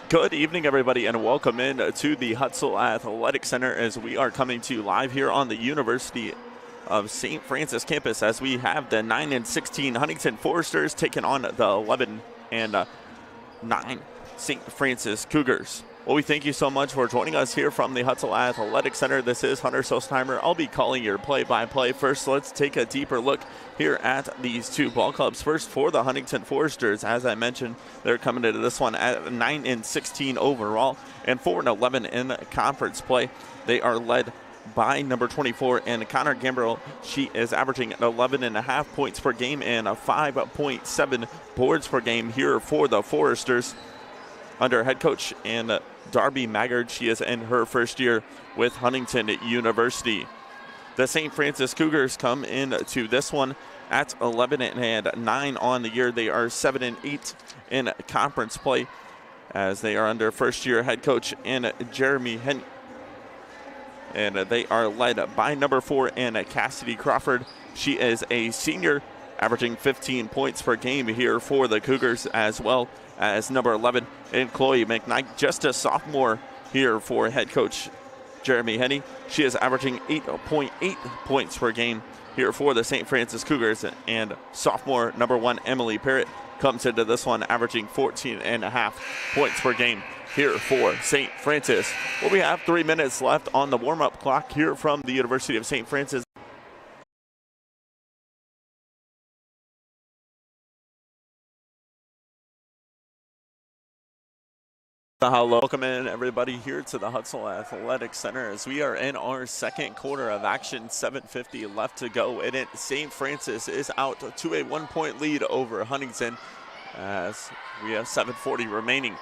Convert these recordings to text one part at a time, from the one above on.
Good evening, everybody, and welcome in to the Hutzel Athletic Center as we are coming to you live here on the University of Saint Francis campus as we have the 9-16 Huntington Foresters taking on the 11-9 Saint Francis Cougars. Well, we thank you so much for joining us here from the Hutzel Athletic Center. This is Hunter Sostheimer. I'll be calling your play-by-play. First, let's take a deeper look here at these two ball clubs. First, for the Huntington Foresters, as I mentioned, they're coming into this one at 9-16 overall and 4-11 in conference play. They are led by number 24 and Connor Gambrill. She is averaging 11.5 points per game and 5.7 boards per game here for the Foresters. Under head coach and Darby Maggard, she is in her first year with Huntington University. The St. Francis Cougars come into this one at 11-9 on the year. They are 7-8 in conference play as they are under first-year head coach and Jeremy Henny. And they are led by number 4 and Cassidy Crawford. She is a senior, averaging 15 points per game here for the Cougars, as well as number 11 and Chloe McKnight, just a sophomore here for head coach Jeremy Henny. She is averaging 8.8 points per game here for the St. Francis Cougars, and sophomore number 1 Emily Parrott comes into this one averaging 14.5 points per game here for St. Francis. Well, we have 3 minutes left on the warm-up clock here from the University of St. Francis. Hello. Welcome in, everybody, here to the Hutzel Athletic Center as we are in our second quarter of action. 7:50 left to go in it. St. Francis is out to a 1-point lead over Huntington as we have 7:40 remaining.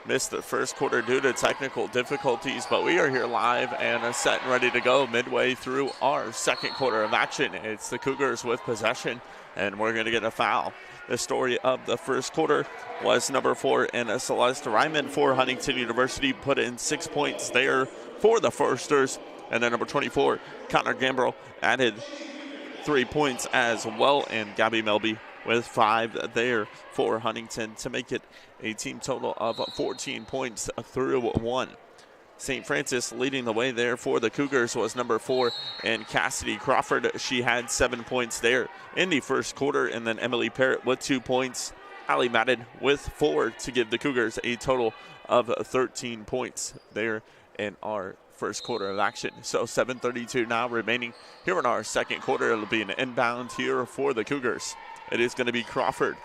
Missed the first quarter due to technical difficulties, but we are here live and set and ready to go midway through our second quarter of action. It's the Cougars with possession, and we're going to get a foul. The story of the first quarter was number 4 and Celeste Ryman for Huntington University put in 6 points there for the Foresters, and then number 24 Connor Gambrill added 3 points as well, and Gabby Melby with 5 there for Huntington to make it a team total of 14 points through 1. St. Francis leading the way there for the Cougars was number 4 and Cassidy Crawford. She had 7 points there in the first quarter, and then Emily Parrott with 2 points. Allie Madden with 4 to give the Cougars a total of 13 points there in our first quarter of action. So 7:32 now remaining here in our second quarter. It'll be an inbound here for the Cougars. It is going to be Crawford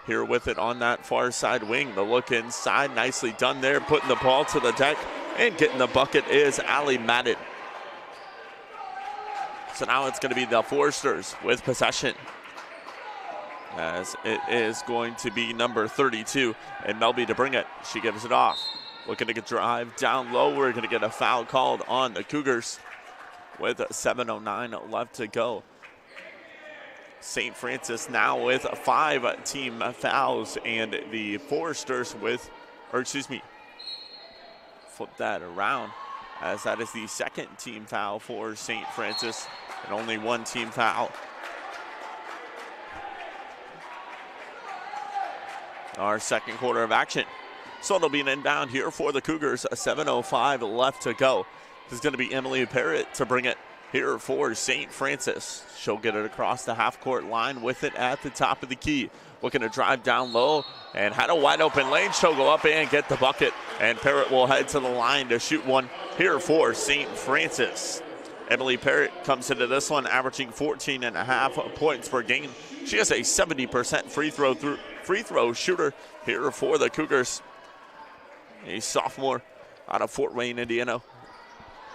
here with it on that far side wing. The look inside, nicely done there, putting the ball to the deck, and getting the bucket is Allie Madden. So now it's going to be the Foresters with possession, as it is going to be number 32 and Melby to bring it. She gives it off. Looking to get drive down low. We're going to get a foul called on the Cougars with 7:09 left to go. St. Francis now with 5 team fouls, and the Foresters with, flip that around, as that is the second team foul for St. Francis, and only 1 team foul. Our second quarter of action. So it'll be an inbound here for the Cougars. 7:05 left to go. This is going to be Emily Parrott to bring it here for St. Francis. She'll get it across the half-court line with it at the top of the key. Looking to drive down low and had a wide-open lane. She'll go up and get the bucket, and Parrott will head to the line to shoot one here for St. Francis. Emily Parrott comes into this one averaging 14.5 points per game. She is a 70% free throw shooter here for the Cougars. A sophomore out of Fort Wayne, Indiana.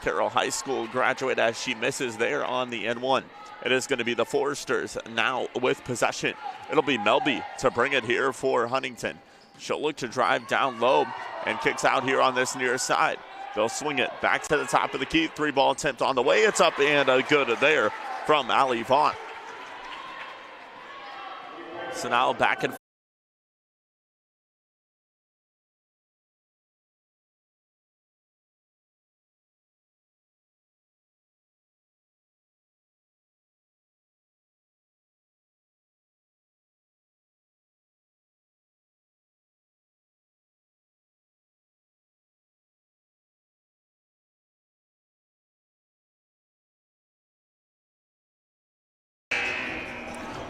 Carroll High School graduate, as she misses there on the N1. It is going to be the Foresters now with possession. It'll be Melby to bring it here for Huntington. She'll look to drive down low and kicks out here on this near side. They'll swing it back to the top of the key. 3-ball attempt on the way. It's up and good there from Allie Vaughn. So now back and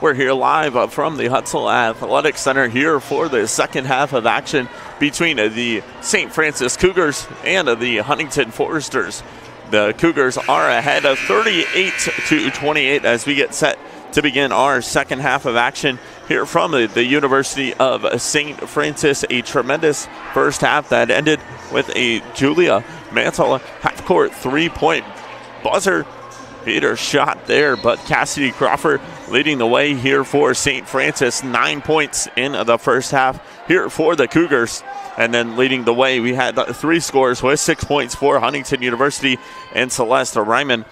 We're here live from the Hutzel Athletic Center here for the second half of action between the Saint Francis Cougars and the Huntington Foresters. The Cougars are ahead of 38-28 as we get set to begin our second half of action here from the University of Saint Francis. A tremendous first half that ended with a Julia Mantle half-court 3-point buzzer beater shot there, but Cassidy Crawford leading the way here for Saint Francis. 9 points in the first half here for the Cougars. And then leading the way, we had 3 scores with 6 points for Huntington University and Celeste Ryman,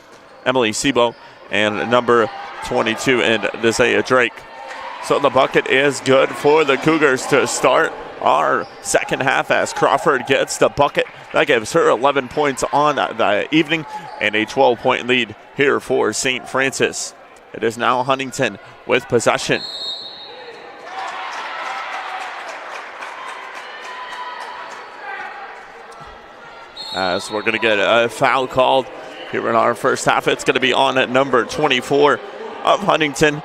Emily Sebo, and number 22 and Desea Drake. So the bucket is good for the Cougars to start our second half as Crawford gets the bucket. That gives her 11 points on the evening and a 12-point lead here for St. Francis. It is now Huntington with possession. As we're going to get a foul called here in our first half. It's going to be on at number 24 of Huntington.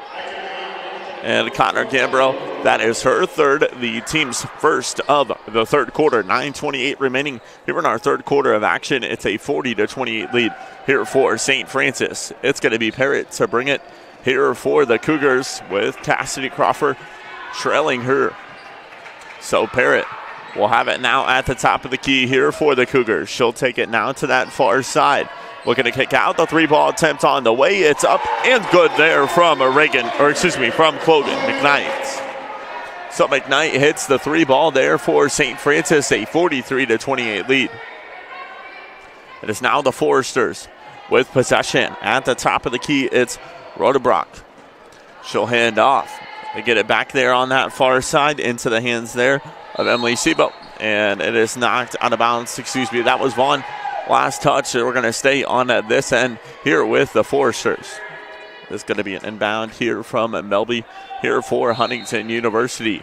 And Connor Gambro, that is her third, the team's first of the third quarter. 9:28 remaining here in our third quarter of action. It's a 40-28 lead here for St. Francis. It's going to be Parrott to bring it here for the Cougars with Cassidy Crawford trailing her. So Parrott will have it now at the top of the key here for the Cougars. She'll take it now to that far side. Looking to kick out. The 3-ball attempt on the way. It's up and good there from from Quoten McKnight. So McKnight hits the 3-ball there for St. Francis, a 43-28 lead. It is now the Foresters with possession. At the top of the key, it's Rodebrock. She'll hand off. They get it back there on that far side into the hands there of Emily Sebo. And it is knocked out of bounds. That was Vaughn. Last touch. We're going to stay on this end here with the Foresters. This is going to be an inbound here from Melby here for Huntington University.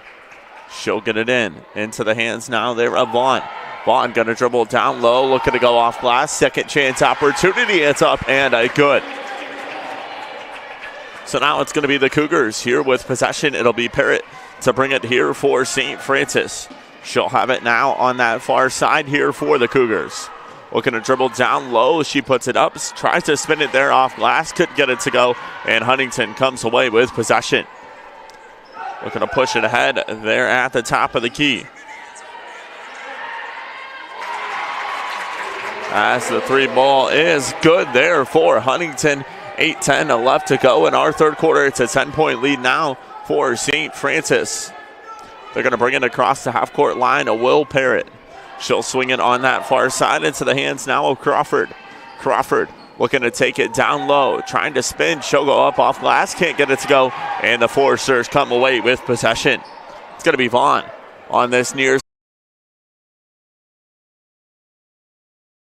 She'll get it into the hands now there of Vaughn. Vaughn going to dribble down low, looking to go off glass. Second chance opportunity. It's up and a good. So now it's going to be the Cougars here with possession. It'll be Parrott to bring it here for St. Francis. She'll have it now on that far side here for the Cougars. Looking to dribble down low. She puts it up, tries to spin it there off glass. Couldn't get it to go, and Huntington comes away with possession. Looking to push it ahead there at the top of the key. As the 3-ball is good there for Huntington. 8:10 left to go in our third quarter. It's a 10-point lead now for St. Francis. They're going to bring it across the half-court line to Will Parrott. She'll swing it on that far side into the hands now of Crawford. Crawford looking to take it down low, trying to spin. She'll go up off glass, can't get it to go, and the Foresters come away with possession. It's going to be Vaughn on this near